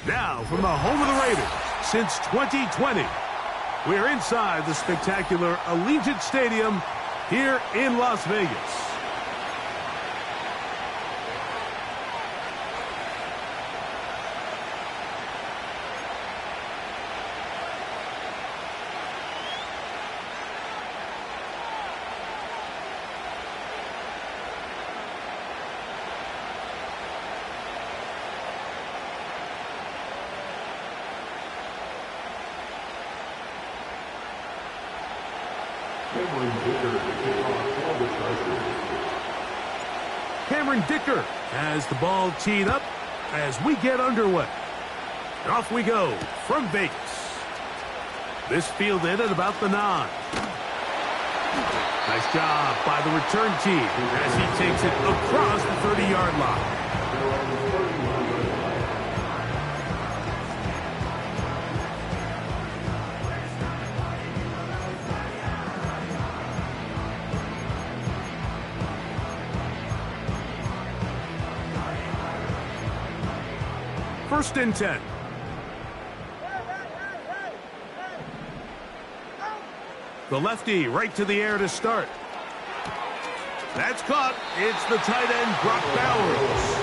Now, from the home of the Raiders, since 2020, we're inside the spectacular Allegiant Stadium here in Las Vegas. Cameron Dicker has the ball teed up as we get underway. And off we go from Vegas. This fielded at about the 9. Nice job by the return team as he takes it across the 30-yard line. First and 10. The lefty right to the air to start. That's caught. It's the tight end, Brock Bowers.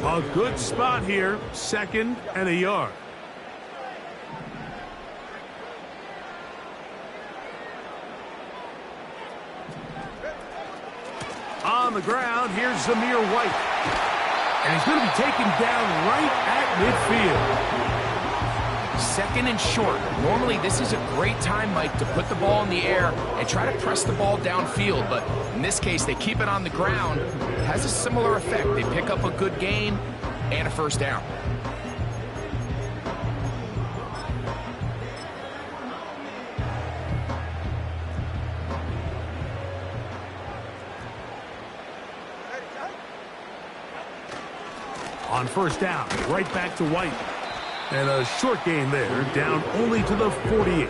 A good spot here. 2nd and a yard. On the ground, here's Zamir White. And he's going to be taken down right at midfield. 2nd and short. Normally, this is a great time, Mike, to put the ball in the air and try to press the ball downfield. But in this case, they keep it on the ground. It has a similar effect. They pick up a good gain and a first down. On first down, right back to White. And a short gain there, down only to the 48.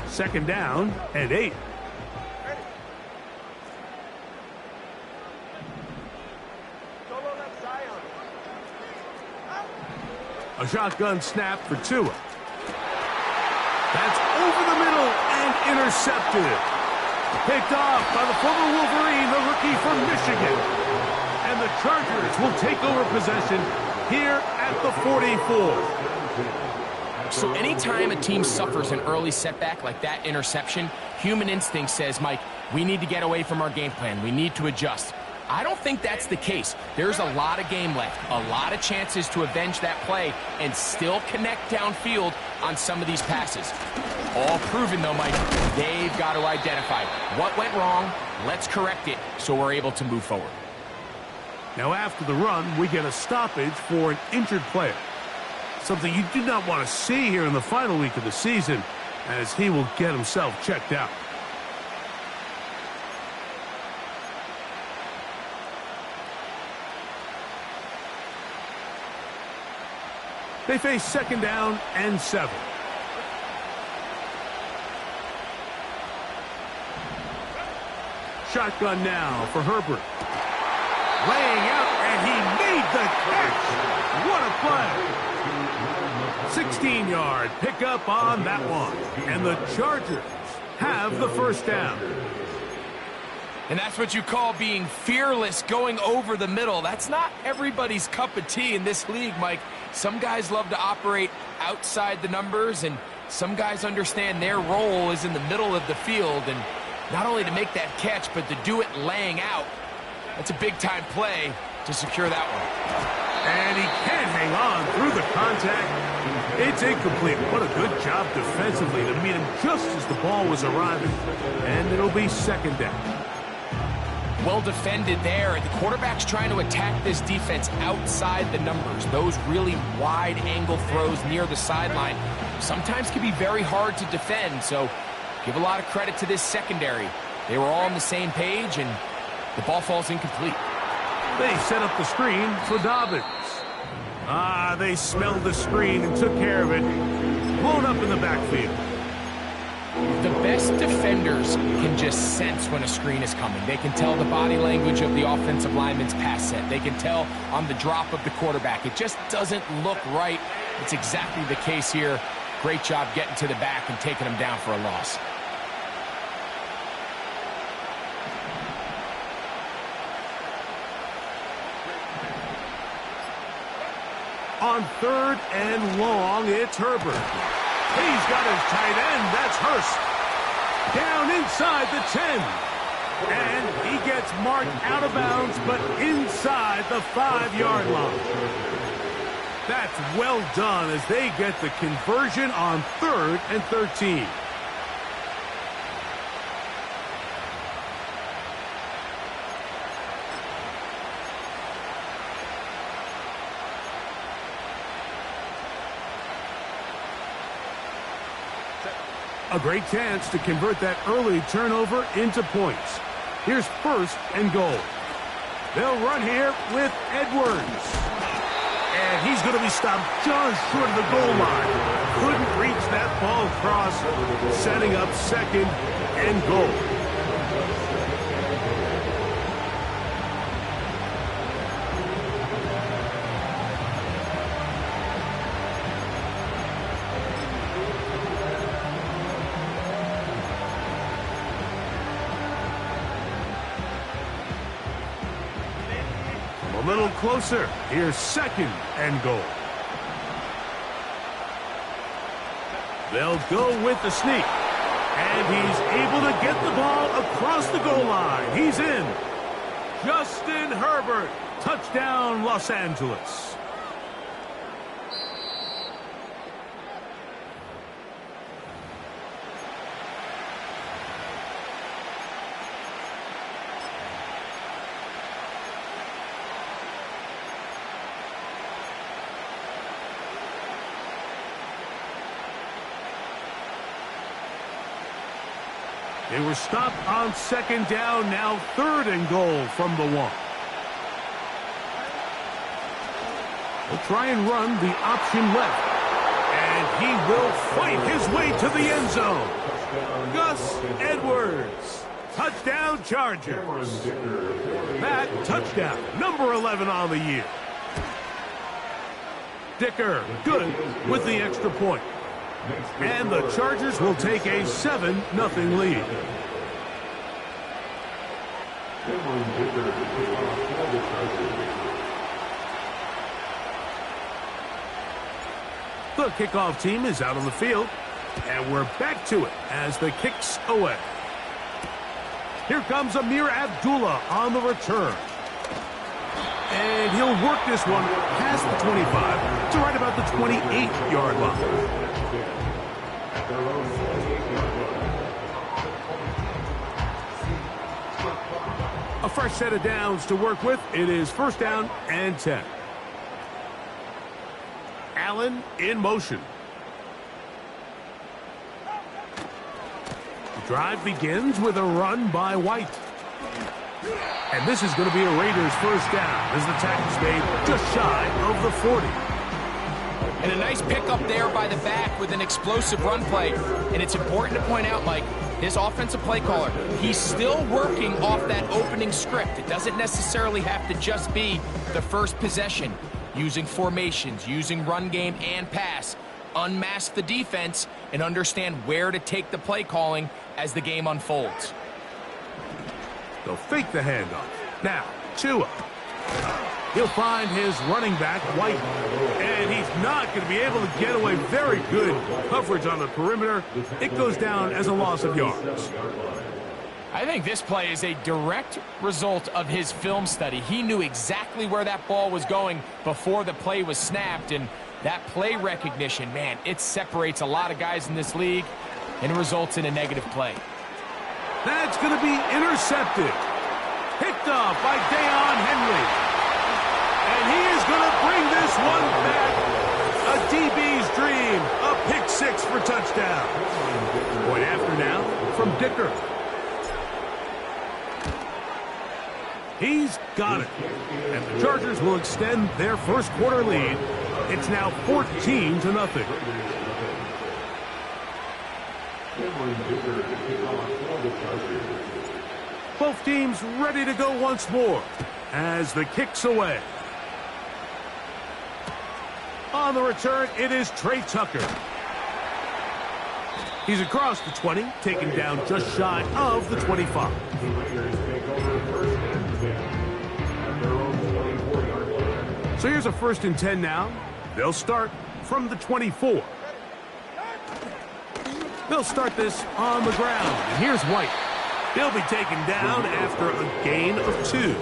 Second down and 8. A shotgun snap for Tua. That's over the middle and intercepted. Picked off by the former Wolverine, the rookie from Michigan. And the Chargers will take over possession here at the 44. So anytime a team suffers an early setback like that interception, human instinct says, Mike, we need to get away from our game plan. We need to adjust. I don't think that's the case. There's a lot of game left, a lot of chances to avenge that play and still connect downfield on some of these passes. All proven, though, Mike, they've got to identify what went wrong, let's correct it so we're able to move forward. Now after the run, we get a stoppage for an injured player. Something you do not want to see here in the final week of the season, as he will get himself checked out. They face second down and 7. Shotgun now for Herbert. Laying out, and he made the catch. What a play. 16-yard pickup on that one. And the Chargers have the first down. And that's what you call being fearless, going over the middle. That's not everybody's cup of tea in this league, Mike. Some guys love to operate outside the numbers, and some guys understand their role is in the middle of the field. And not only to make that catch, but to do it laying out. That's a big-time play to secure that one. And he can't hang on through the contact. It's incomplete. What a good job defensively to meet him just as the ball was arriving. And it'll be second down. Well defended there. The quarterback's trying to attack this defense outside the numbers. Those really wide angle throws near the sideline sometimes can be very hard to defend. So give a lot of credit to this secondary. They were all on the same page, and The ball falls incomplete. They set up the screen for Dobbins. They smelled the screen and took care of it. Blown up in the backfield. The best defenders can just sense when a screen is coming. They can tell the body language of the offensive lineman's pass set. They can tell on the drop of the quarterback. It just doesn't look right. It's exactly the case here. Great job getting to the back and taking him down for a loss. On 3rd and long, it's Herbert. He's got his tight end. That's Hurst. Down inside the 10. And he gets marked out of bounds, but inside the 5-yard line. That's well done as they get the conversion on 3rd and 13. A great chance to convert that early turnover into points. Here's 1st and goal. They'll run here with Edwards. And he's going to be stopped just short of the goal line. Couldn't reach that ball across, setting up 2nd and goal. A little closer. Here's 2nd and goal. They'll go with the sneak. And he's able to get the ball across the goal line. He's in. Justin Herbert. Touchdown, Los Angeles. They were stopped on 2nd down, now 3rd and goal from the 1. They'll try and run the option left. And he will fight his way to the end zone. Gus Edwards. Touchdown Chargers. That touchdown, number 11 on the year. Dicker, good with the extra point. And the Chargers will take a 7-0 lead. The kickoff team is out on the field, and we're back to it as the kick's away. Here comes Amir Abdullah on the return. And he'll work this one past the 25 to right about the 28-yard line. A fresh set of downs to work with. It is 1st down and 10. Allen in motion. The drive begins with a run by White. And this is going to be a Raiders 1st down as the tackle's made just shy of the 40. And a nice pickup there by the back with an explosive run play. And it's important to point out, Mike, his offensive play caller, he's still working off that opening script. It doesn't necessarily have to just be the first possession. Using formations, using run game and pass. Unmask the defense and understand where to take the play calling as the game unfolds. They'll fake the handoff. Now, Tua. He'll find his running back, White. And he's not going to be able to get away. Very good coverage on the perimeter. It goes down as a loss of yards. I think this play is a direct result of his film study. He knew exactly where that ball was going before the play was snapped. And that play recognition, man, it separates a lot of guys in this league and results in a negative play. That's going to be intercepted. Picked off by Deion Henry. And he is going to bring this one back. A DB's dream. A pick 6 for touchdown. Point after now from Dicker. He's got it. And the Chargers will extend their first quarter lead. It's now 14-0. Both teams ready to go once more as the kick's away. On the return, it is Trey Tucker. He's across the 20, taken down just shy of the 25. So here's a 1st and 10 now. They'll start from the 24. They'll start this on the ground. And here's White. He'll be taken down after a gain of 2.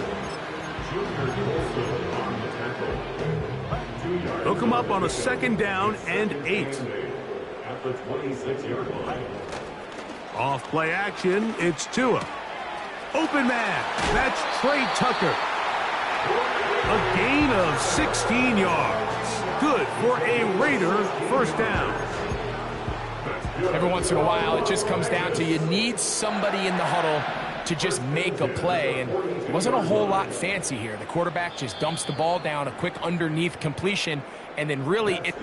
He'll come up on a 2nd down and 8. Off play action, it's Tua. Open man, that's Trey Tucker. A gain of 16 yards. Good for a Raider 1st down. Every once in a while, it just comes down to you need somebody in the huddle to just make a play, and it wasn't a whole lot fancy here. The quarterback just dumps the ball down, a quick underneath completion, and then really it...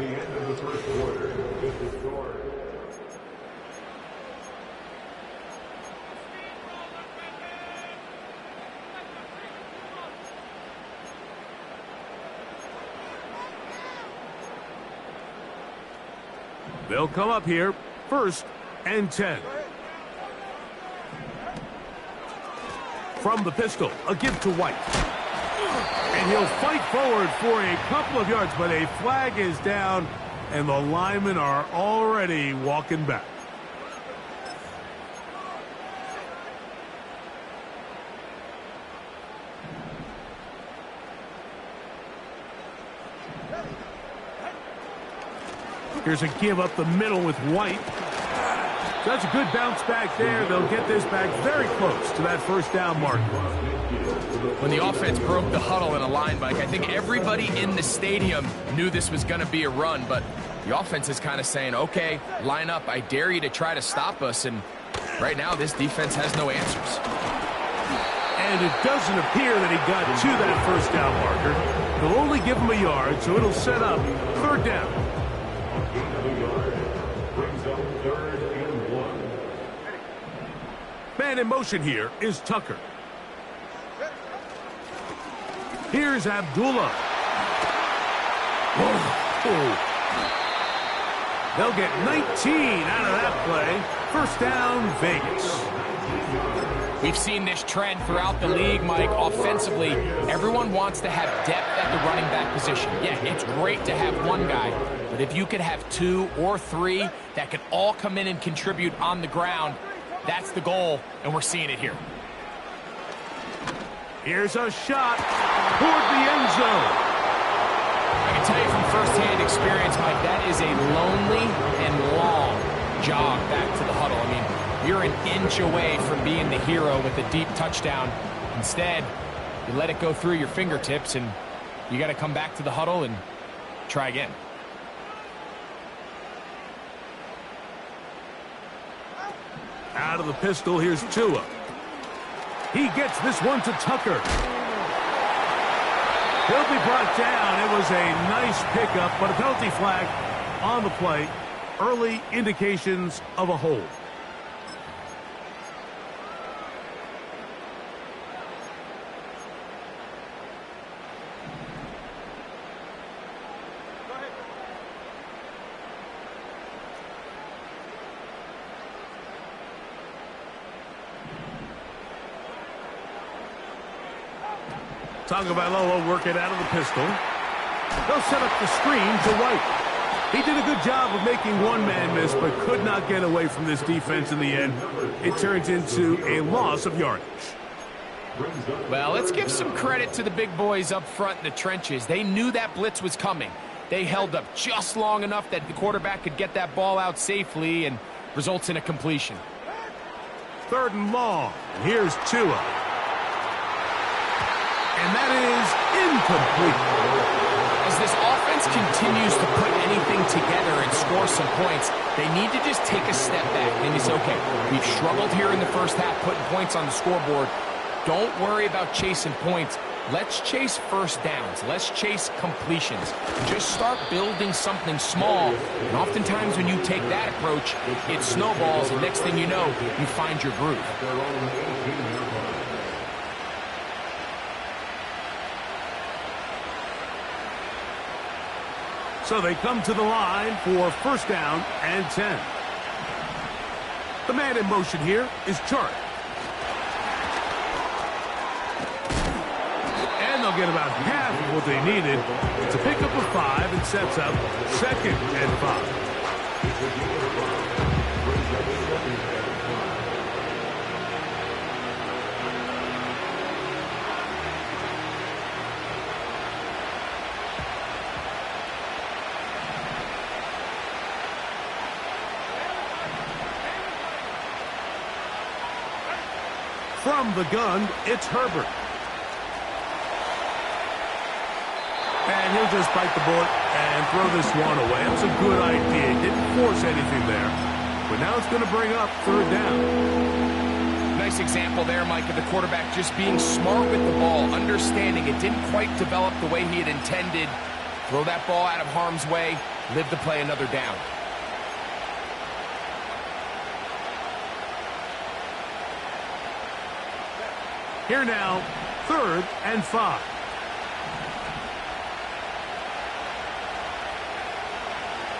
They'll come up here, 1st and 10. From the pistol, a give to White. And he'll fight forward for a couple of yards, but a flag is down, and the linemen are already walking back. Here's a give up the middle with White. That's a good bounce back there. They'll get this back very close to that 1st down mark. When the offense broke the huddle in a line, Mike, I think everybody in the stadium knew this was going to be a run, but the offense is kind of saying, okay, line up. I dare you to try to stop us, and right now this defense has no answers. And it doesn't appear that he got to that 1st down marker. They'll only give him a yard, so it'll set up 3rd down. Man in motion here is Tucker. Here's Abdullah. Whoa. They'll get 19 out of that play. 1st down, Vegas. We've seen this trend throughout the league, Mike. Offensively, everyone wants to have depth at the running back position. Yeah, it's great to have one guy, but if you could have 2 or 3 that could all come in and contribute on the ground, that's the goal, and we're seeing it here. Here's a shot toward the end zone. I can tell you from firsthand experience, Mike, that is a lonely and long jog back to the huddle. I mean, you're an inch away from being the hero with a deep touchdown. Instead, you let it go through your fingertips, and you got to come back to the huddle and try again. Out of the pistol, here's Tua. He gets this one to Tucker. He'll be brought down. It was a nice pickup, but a penalty flag on the play. Early indications of a hold. Tagovailoa working out of the pistol. They'll set up the screen to White. He did a good job of making one man miss, but could not get away from this defense in the end. It turns into a loss of yardage. Well, let's give some credit to the big boys up front in the trenches. They knew that blitz was coming. They held up just long enough that the quarterback could get that ball out safely and results in a completion. 3rd and long. Here's Tua. And that is incomplete. As this offense continues to put anything together and score some points, they need to just take a step back and say, okay, we've struggled here in the first half putting points on the scoreboard. don't worry about chasing points. Let's chase first downs. Let's chase completions. Just start building something small. And oftentimes when you take that approach, it snowballs, and next thing you know, you find your groove. So they come to the line for first down and 10. The man in motion here is Chart. And they'll get about half of what they needed to pick up a 5 and sets up 2nd and 5. From the gun, it's Herbert. And he'll just bite the bullet and throw this one away. It was a good idea. He didn't force anything there. But now it's going to bring up 3rd down. Nice example there, Mike, of the quarterback just being smart with the ball, understanding it didn't quite develop the way he had intended. Throw that ball out of harm's way, live to play another down. Here now, 3rd and 5.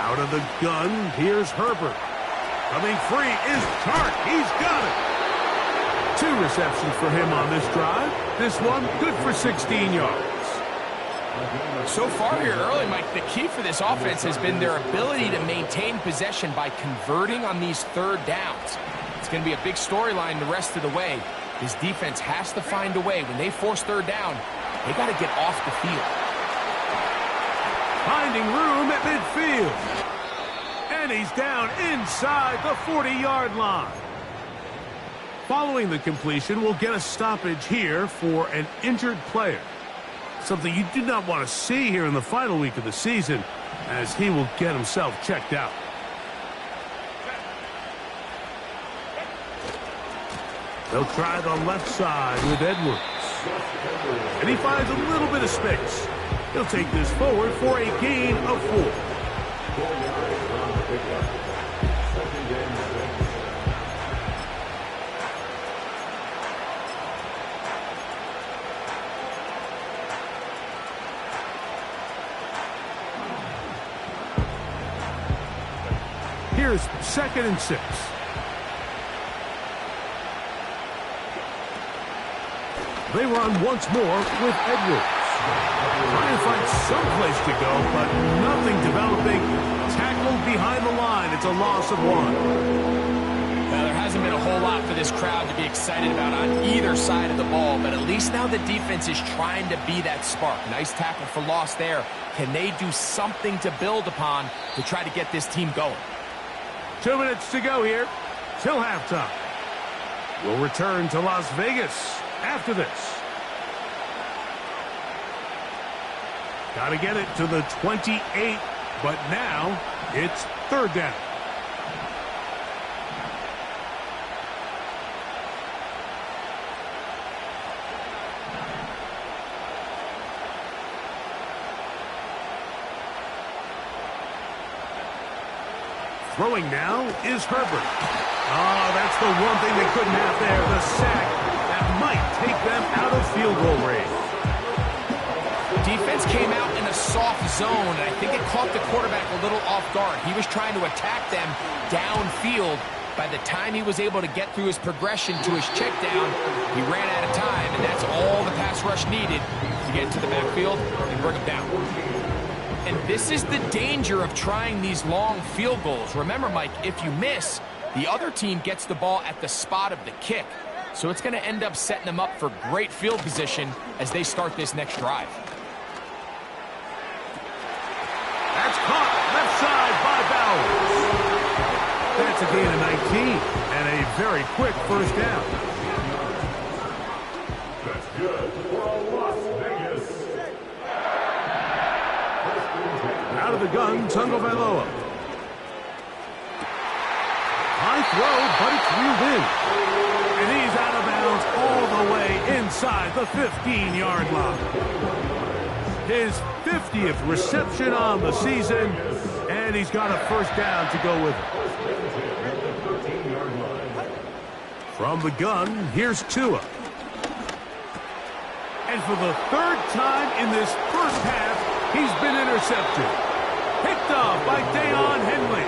Out of the gun, here's Herbert. Coming free is Tart. He's got it. 2 receptions for him on this drive. This one good for 16 yards. So far here early, Mike, the key for this offense has been their ability to maintain possession by converting on these 3rd downs. It's going to be a big storyline the rest of the way. This defense has to find a way. When they force 3rd down, they got to get off the field. Finding room at midfield. And he's down inside the 40-yard line. Following the completion, we'll get a stoppage here for an injured player. Something you do not want to see here in the final week of the season, as he will get himself checked out. They'll try the left side with Edwards. And he finds a little bit of space. He'll take this forward for a gain of 4. Here's 2nd and 6. They run once more with Edwards. Trying to find some place to go, but nothing developing. Tackled behind the line. It's a loss of 1. Now, there hasn't been a whole lot for this crowd to be excited about on either side of the ball, but at least now the defense is trying to be that spark. Nice tackle for loss there. Can they do something to build upon to try to get this team going? 2 minutes to go here till halftime. We'll return to Las Vegas after this. Got to get it to the 28, but now it's 3rd down. Throwing now is Herbert. Oh, that's the one thing they couldn't have there, the sack that might take them out of field goal range. Defense came out in a soft zone, and I think it caught the quarterback a little off guard. He was trying to attack them downfield. By the time he was able to get through his progression to his check down, he ran out of time, and that's all the pass rush needed to get into the backfield and bring him down. And this is the danger of trying these long field goals. Remember, Mike, if you miss, the other team gets the ball at the spot of the kick. So it's going to end up setting them up for great field position as they start this next drive. That's caught left side by Bowers. That's a gain of 19 and a very quick first down. That's good for Las Vegas. Out of the gun, Tungo Vailoa. High throw, but it's reeled in. And he's out of bounds downs all the way inside the 15-yard line. His 50th reception on the season, and he's got a first down to go with it. From the gun, here's Tua. And for the third time in this first half, he's been intercepted. Picked off by Deion Henley.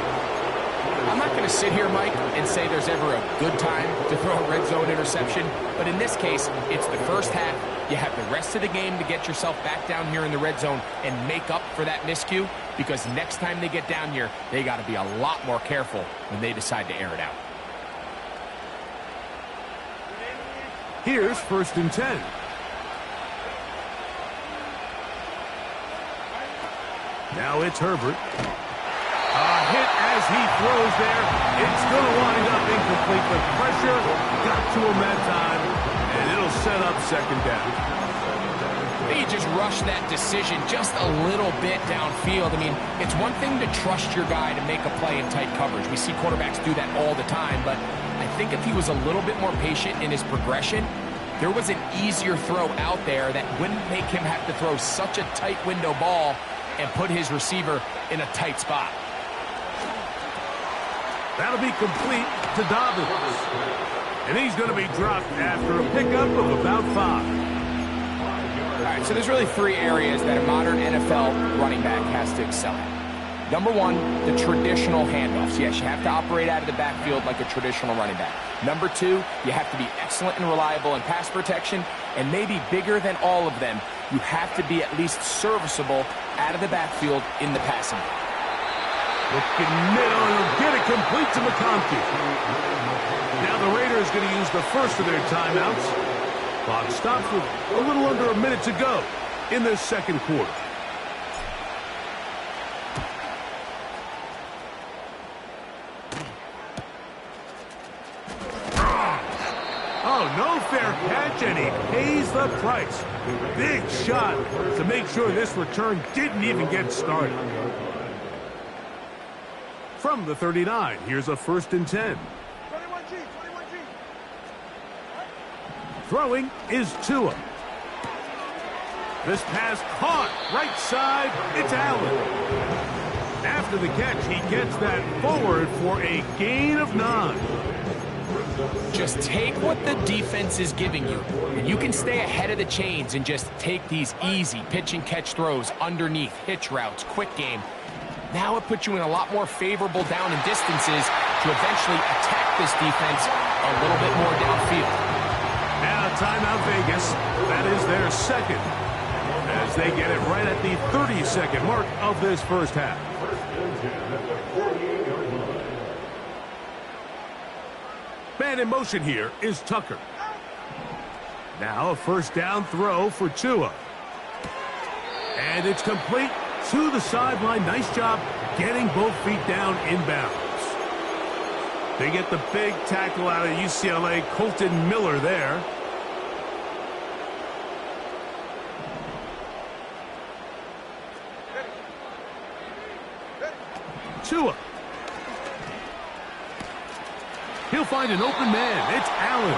I'm not going to sit here, Mike, and say there's ever a good time to throw a red zone interception, but in this case, it's the first half. You have the rest of the game to get yourself back down here in the red zone and make up for that miscue, because next time they get down here, they got to be a lot more careful when they decide to air it out. Here's 1st and 10. Now it's Herbert. A hit as he throws there. It's going to wind up incomplete. The pressure got to him that time, and it'll set up 2nd down. You just rush that decision just a little bit downfield. I mean, it's one thing to trust your guy to make a play in tight coverage. We see quarterbacks do that all the time, but I think if he was a little bit more patient in his progression, there was an easier throw out there that wouldn't make him have to throw such a tight window ball and put his receiver in a tight spot. That'll be complete to Dobbins. And he's going to be dropped after a pickup of about 5. All right, so there's really 3 areas that a modern NFL running back has to excel at. Number 1, the traditional handoffs. Yes, you have to operate out of the backfield like a traditional running back. Number 2, you have to be excellent and reliable in pass protection. And maybe bigger than all of them, you have to be at least serviceable out of the backfield in the passing game. Looking middle, and he'll get it complete to McConkey. Now the Raiders going to use the first of their timeouts. Clock stops with a little under a minute to go in this 2nd quarter. Oh, no fair catch, and he pays the price. Big shot to make sure this return didn't even get started. From the 39, here's a 1st and 10. 21G. Throwing is Tua. This pass caught right side. It's Allen. After the catch, he gets that forward for a gain of 9. Just take what the defense is giving you, and you can stay ahead of the chains and just take these easy pitch and catch throws underneath, hitch routes, quick game. Now it puts you in a lot more favorable down and distances to eventually attack this defense a little bit more downfield. Now timeout Vegas. That is their 2nd, as they get it right at the 30-second mark of this first half. Man in motion here is Tucker. Now a 1st down throw for Tua. And it's complete to the sideline. Nice job getting both feet down inbounds. They get the big tackle out of UCLA, Colton Miller there. Tua. He'll find an open man. It's Allen.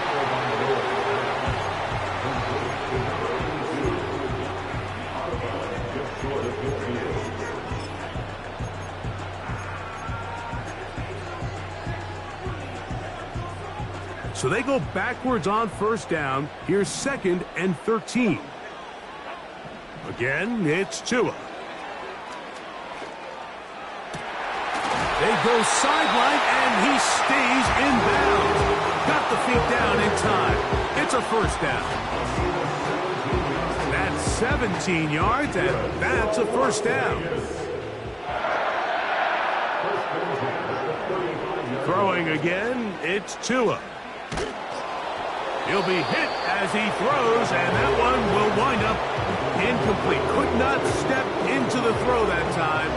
So they go backwards on 1st down. Here's 2nd and 13. Again, it's Tua. They go sideline, and he stays in bounds. Got the feet down in time. It's a 1st down. That's 17 yards, and that's a 1st down. Throwing again, it's Tua. He'll be hit as he throws, and that one will wind up incomplete. Could not step into the throw that time.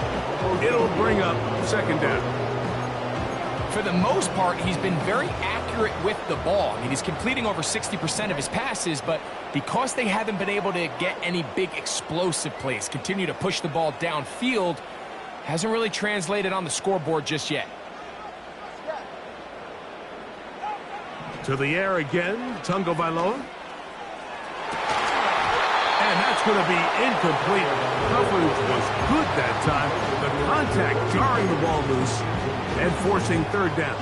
It'll bring up 2nd down. For the most part, he's been very accurate with the ball. I mean, he's completing over 60% of his passes, but because they haven't been able to get any big explosive plays, continue to push the ball downfield, hasn't really translated on the scoreboard just yet. To the air again, Tagovailoa. And that's going to be incomplete. Coverage was good that time. The contact jarring the ball loose and forcing third down.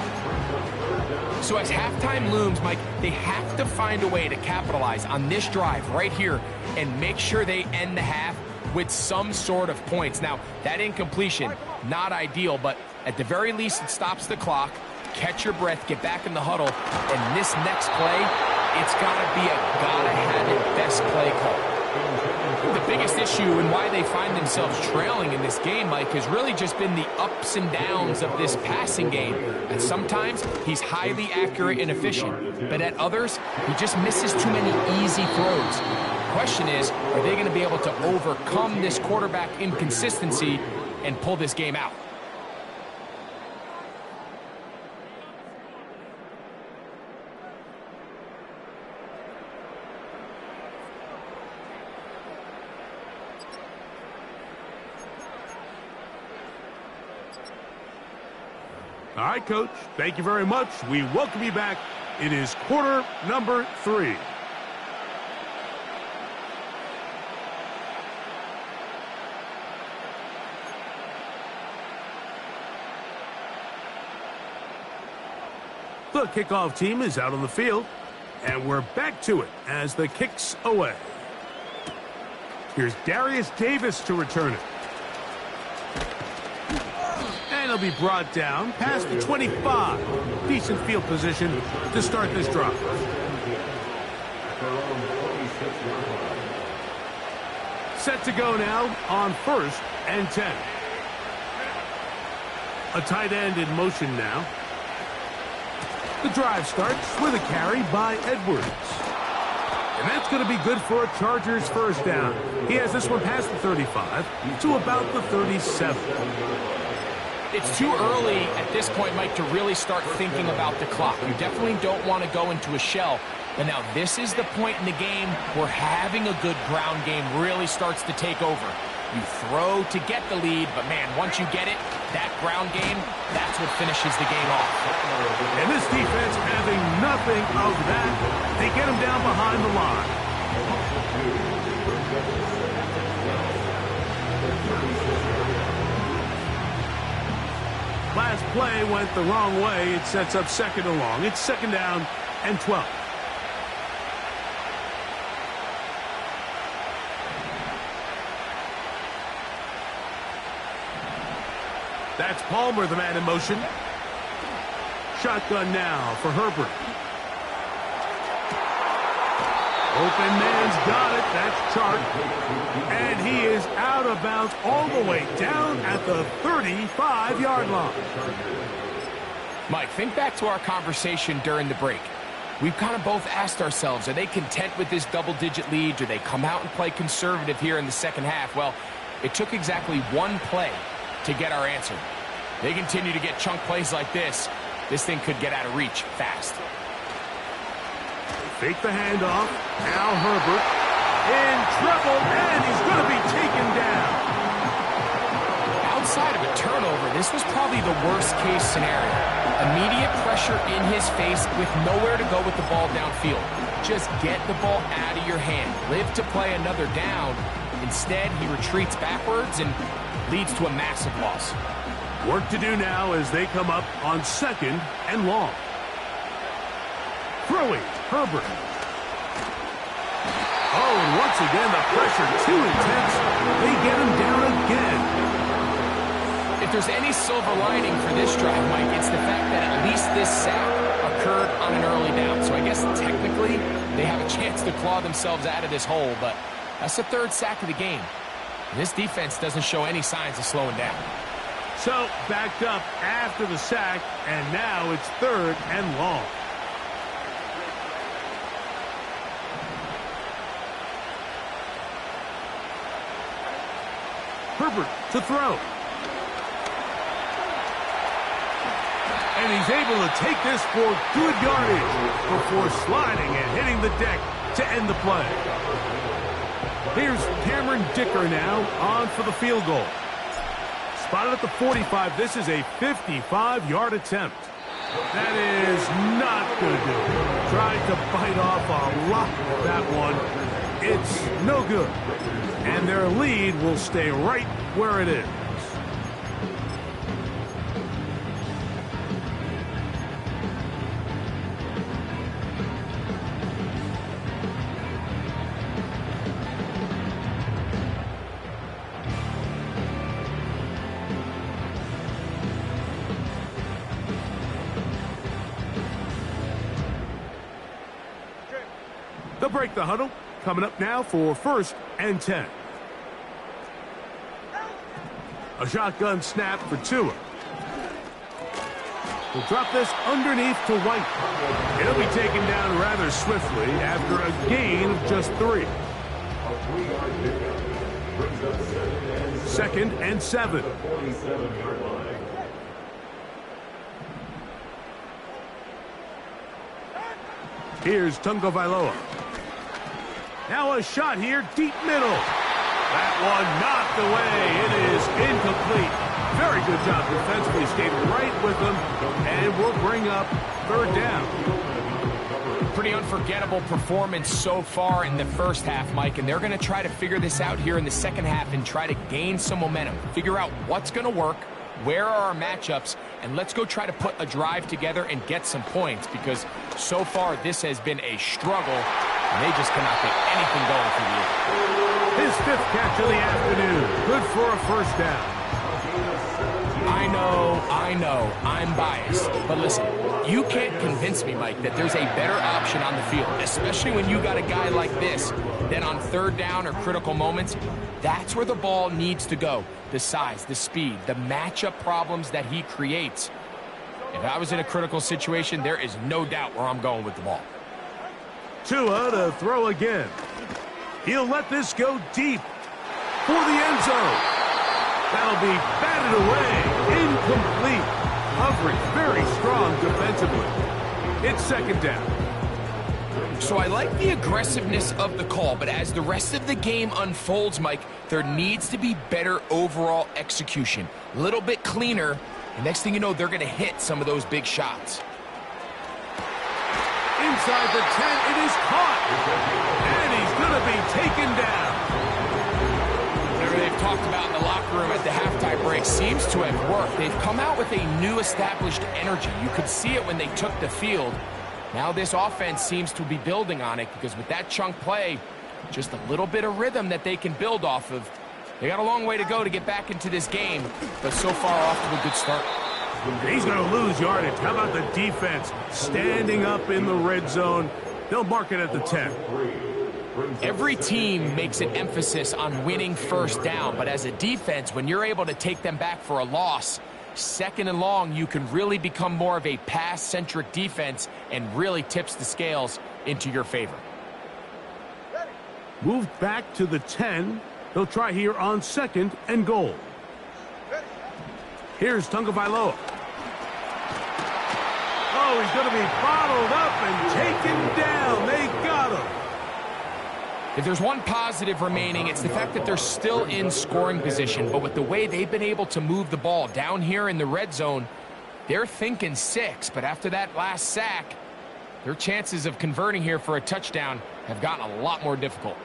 So as halftime looms, Mike, they have to find a way to capitalize on this drive right here and make sure they end the half with some sort of points. Now, that incompletion, not ideal, but at the very least, it stops the clock. Catch your breath, get back in the huddle, and this next play, it's got to be a gotta-have-it best play call. The biggest issue and why they find themselves trailing in this game, Mike, has really just been the ups and downs of this passing game. And sometimes he's highly accurate and efficient, but at others, he just misses too many easy throws. The question is, are they going to be able to overcome this quarterback inconsistency and pull this game out? All right, Coach, thank you very much. We welcome you back. It is quarter number 3. The kickoff team is out on the field, and we're back to it as the kick's away. Here's Darius Davis to return it. And he'll be brought down past the 25. Decent field position to start this drive. Set to go now on 1st and 10. A tight end in motion now. The drive starts with a carry by Edwards. And that's going to be good for a Chargers first down. He has this one past the 35 to about the 37. It's too early at this point, Mike, to really start thinking about the clock. You definitely don't want to go into a shell. But now this is the point in the game where having a good ground game really starts to take over. You throw to get the lead, but man, once you get it, that ground game, that's what finishes the game off. And this defense having nothing of that. They get him down behind the line. Last play went the wrong way. It sets up 2nd and long. It's 2nd down and 12. That's Palmer, the man in motion. Shotgun now for Herbert. Open man's got it. That's Chark. And he is out of bounds all the way down at the 35-yard line. Mike, think back to our conversation during the break. We've kind of both asked ourselves, are they content with this double-digit lead? Do they come out and play conservative here in the second half? Well, it took exactly one play to get our answer. They continue to get chunk plays like this. This thing could get out of reach fast. Fake the handoff. Now Herbert in trouble, and he's going to be taken down. Outside of a turnover, this was probably the worst-case scenario. Immediate pressure in his face with nowhere to go with the ball downfield. Just get the ball out of your hand. Live to play another down. Instead, he retreats backwards and leads to a massive loss. Work to do now as they come up on 2nd and long. Throwing, Herbert. Oh, and once again, the pressure too intense. They get him down again. If there's any silver lining for this drive, Mike, it's the fact that at least this sack occurred on an early down. So I guess technically they have a chance to claw themselves out of this hole, but that's the 3rd sack of the game. And this defense doesn't show any signs of slowing down. So, backed up after the sack, and now it's 3rd and long. Herbert to throw. And he's able to take this for good yardage before sliding and hitting the deck to end the play. Here's Cameron Dicker now on for the field goal. Spotted at the 45. This is a 55-yard attempt. That is not going to do it. Tried to bite off a lot of that one. It's no good. And their lead will stay right where it is. They'll break the huddle. Coming up now for 1st and 10. A shotgun snap for Tua. He'll drop this underneath to White. It'll be taken down rather swiftly after a gain of just 3. 2nd and 7. Here's Tagovailoa. Now a shot here, deep middle. That one knocked away. It is incomplete. Very good job defensively. Stayed right with them, and will bring up 3rd down. Pretty unforgettable performance so far in the first half, Mike, and they're going to try to figure this out here in the second half and try to gain some momentum. Figure out what's going to work, where are our matchups, and let's go try to put a drive together and get some points, because so far this has been a struggle, and they just cannot get anything going for the year. His 5th catch of the afternoon. Good for a 1st down. I know, I'm biased. But listen, you can't convince me, Mike, that there's a better option on the field, especially when you got a guy like this, that on 3rd down or critical moments, that's where the ball needs to go. The size, the speed, the matchup problems that he creates. If I was in a critical situation, there is no doubt where I'm going with the ball. Tua to throw again. He'll let this go deep for the end zone. That'll be batted away. Incomplete. Coverage very strong defensively. It's 2nd down. So I like the aggressiveness of the call, but as the rest of the game unfolds, Mike, there needs to be better overall execution. A little bit cleaner, and next thing you know, they're going to hit some of those big shots. Inside the 10, it is caught. And he's going to be taken down. Whatever they've talked about in the locker room at the halftime break seems to have worked. They've come out with a new established energy. You could see it when they took the field. Now this offense seems to be building on it, because with that chunk play, just a little bit of rhythm that they can build off of. They got a long way to go to get back into this game, but so far off to a good start. He's going to lose yardage. How about the defense standing up in the red zone? They'll mark it at the 10. Every team makes an emphasis on winning 1st down, but as a defense, when you're able to take them back for a loss, 2nd and long, you can really become more of a pass-centric defense and really tips the scales into your favor. Moved back to the 10. They'll try here on 2nd and goal. Here's Tagovailoa. Oh, he's going to be bottled up and taken down. They got him. If there's one positive remaining, it's the fact that they're still in scoring position. But with the way they've been able to move the ball down here in the red zone, they're thinking 6. But after that last sack, their chances of converting here for a touchdown have gotten a lot more difficult.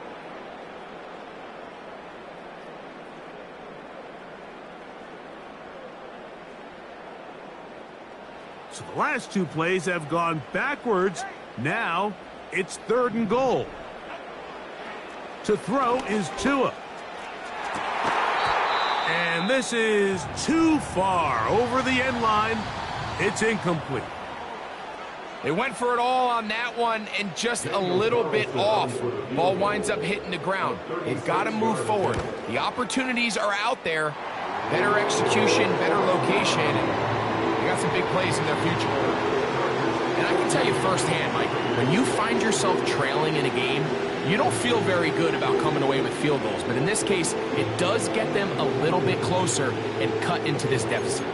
So the last 2 plays have gone backwards. Now it's 3rd and goal. To throw is Tua. And this is too far over the end line. It's incomplete. They went for it all on that one and just a little bit off. Ball winds up hitting the ground. They've got to move forward. The opportunities are out there. Better execution, better location. And they got some big plays in their future. And I can tell you firsthand, Mike, when you find yourself trailing in a game, you don't feel very good about coming away with field goals. But in this case, it does get them a little bit closer and cut into this deficit.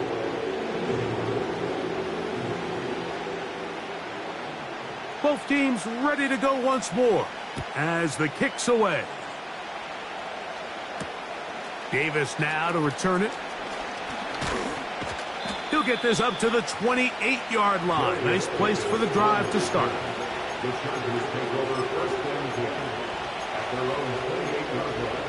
Both teams ready to go once more as the kick's away. Davis now to return it. He'll get this up to the 28-yard line. Nice place for the drive to start. The Chargers take over first and 10 at their own 28-yard line.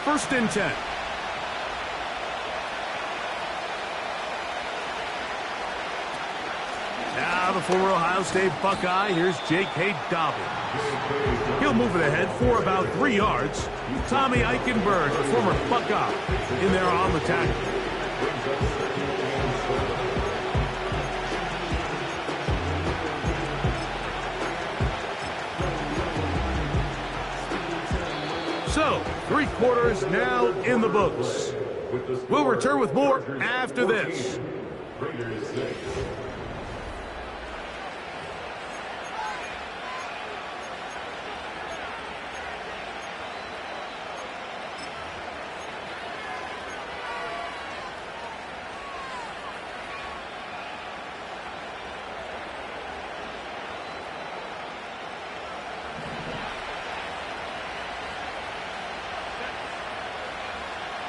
First and 10. Now the former Ohio State Buckeye, here's J.K. Dobbins. He'll move it ahead for about 3 yards. Tommy Eichenberg, the former Buckeye, in there on the tackle. So, 3 quarters now in the books. We'll return with more after this.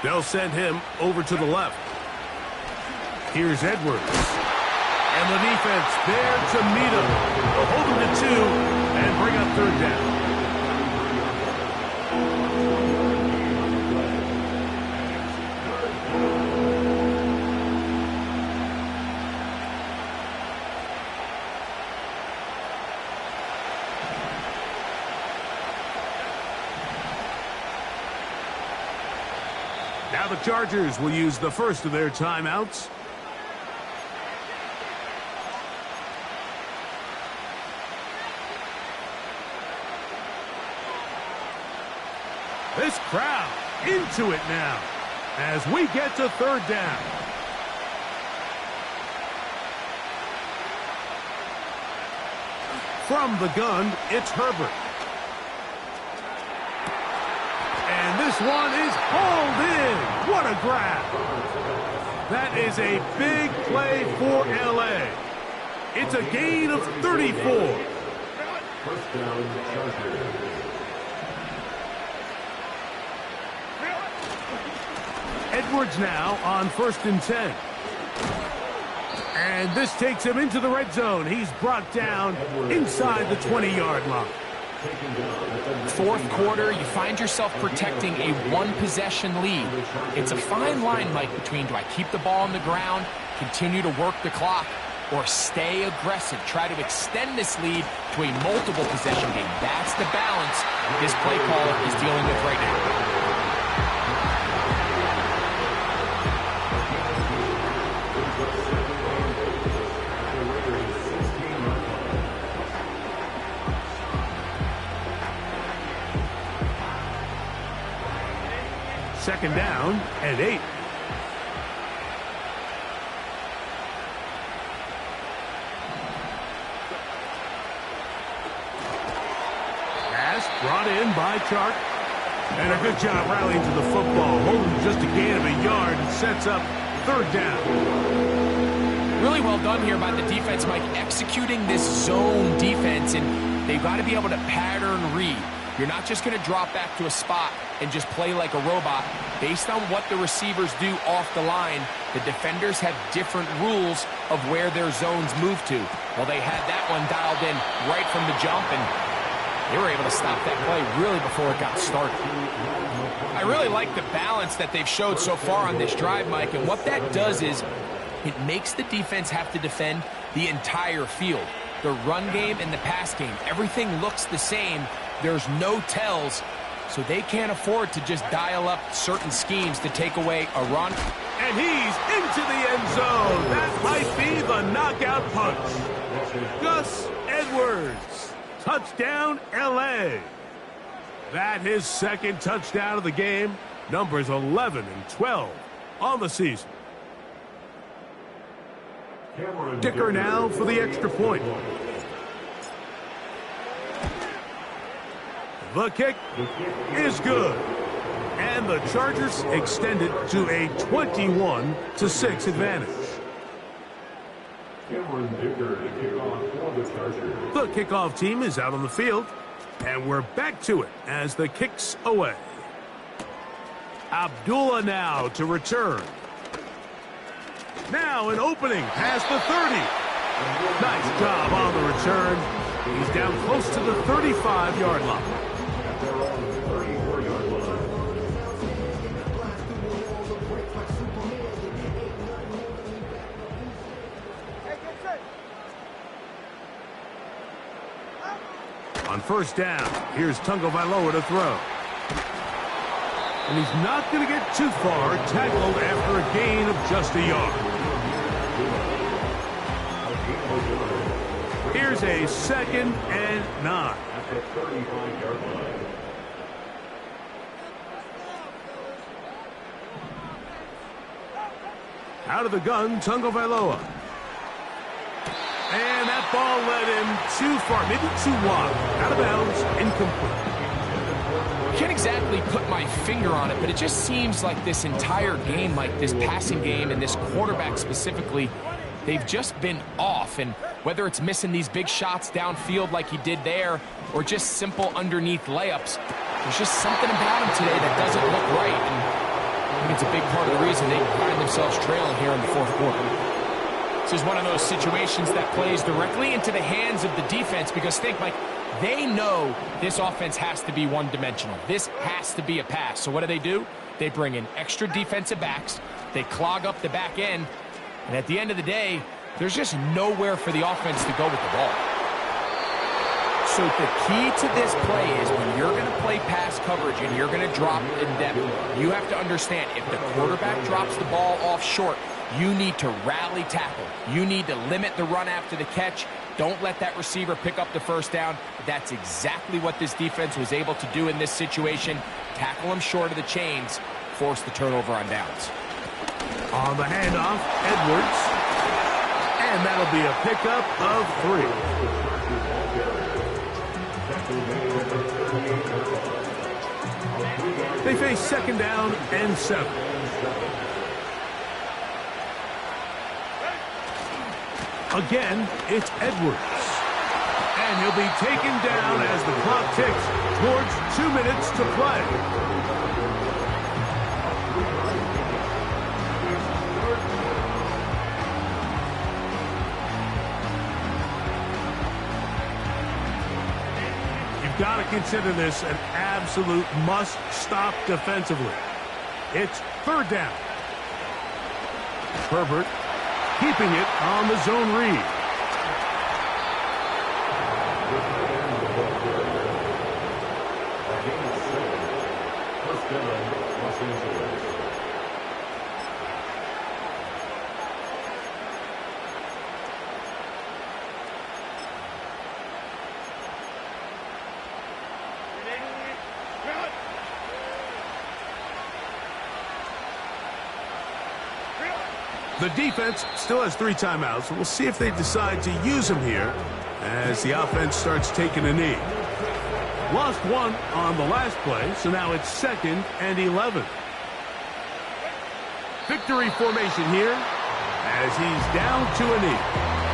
They'll send him over to the left. Here's Edwards. And the defense there to meet him. They'll hold him to 2 and bring up third down. Now the Chargers will use the first of their timeouts. This crowd into it now as we get to third down. From the gun, it's Herbert. And this one is hauled in. What a grab. That is a big play for L.A. It's a gain of 34. First down, Chargers. Edwards now on first and 10. And this takes him into the red zone. He's brought down inside the 20-yard line. Fourth quarter, you find yourself protecting a one-possession lead. It's a fine line, Mike, between do I keep the ball on the ground, continue to work the clock, or stay aggressive, try to extend this lead to a multiple possession game. That's the balance this play caller is dealing with right now. Second down and 8. Pass brought in by Chark. And a good job rallying to the football. Holding just a gain of a yard and sets up third down. Really well done here by the defense, Mike, executing this zone defense, and they've got to be able to pattern read. You're not just going to drop back to a spot and just play like a robot. Based on what the receivers do off the line, the defenders have different rules of where their zones move to. Well, they had that one dialed in right from the jump, and they were able to stop that play really before it got started. I really like the balance that they've showed so far on this drive, Mike, and what that does is it makes the defense have to defend the entire field. The run game and the pass game, everything looks the same. There's no tells, so they can't afford to just dial up certain schemes to take away a run. And he's into the end zone. That might be the knockout punch. Gus Edwards. Touchdown, L.A. That his second touchdown of the game. Numbers 11 and 12 on the season. Dicker now for the extra point. The kick is good. And the Chargers extend it to a 21-6 advantage. Aaron Dicker to kick off for the Chargers. The kickoff team is out on the field, and we're back to it as the kick's away. Abdullah now to return. Now an opening past the 30. Nice job on the return. He's down close to the 35-yard line. At their own 34-yard line. On first down, here's Tagovailoa to throw. And he's not going to get too far, tackled after a gain of just a yard. Here's a 2nd and 9. At the 35-yard line. Out of the gun, Tagovailoa. And that ball led him too far, maybe too wide. Out of bounds, incomplete. Can't exactly put my finger on it, but it just seems like this entire game, like this passing game and this quarterback specifically, they've just been off. And whether it's missing these big shots downfield like he did there or just simple underneath layups, there's just something about him today that doesn't look right. And I think it's a big part of the reason they find themselves trailing here in the fourth quarter. This is one of those situations that plays directly into the hands of the defense because think, like, they know this offense has to be one-dimensional. This has to be a pass. So what do? They bring in extra defensive backs. They clog up the back end. And at the end of the day, there's just nowhere for the offense to go with the ball. So the key to this play is when you're going to play pass coverage and you're going to drop in depth, you have to understand if the quarterback drops the ball off short, you need to rally tackle. You need to limit the run after the catch. Don't let that receiver pick up the first down. That's exactly what this defense was able to do in this situation. Tackle him short of the chains, force the turnover on downs. On the handoff, Edwards. And that'll be a pickup of 3. They face 2nd down and 7. Again, it's Edwards. And he'll be taken down as the clock ticks towards 2 minutes to play. You've got to consider this an absolute must-stop defensively. It's 3rd down. Herbert keeping it on the zone read. First down, Los Angeles. The defense still has 3 timeouts. We'll see if they decide to use them here as the offense starts taking a knee. Lost 1 on the last play, so now it's 2nd and 11. Victory formation here as he's down to a knee.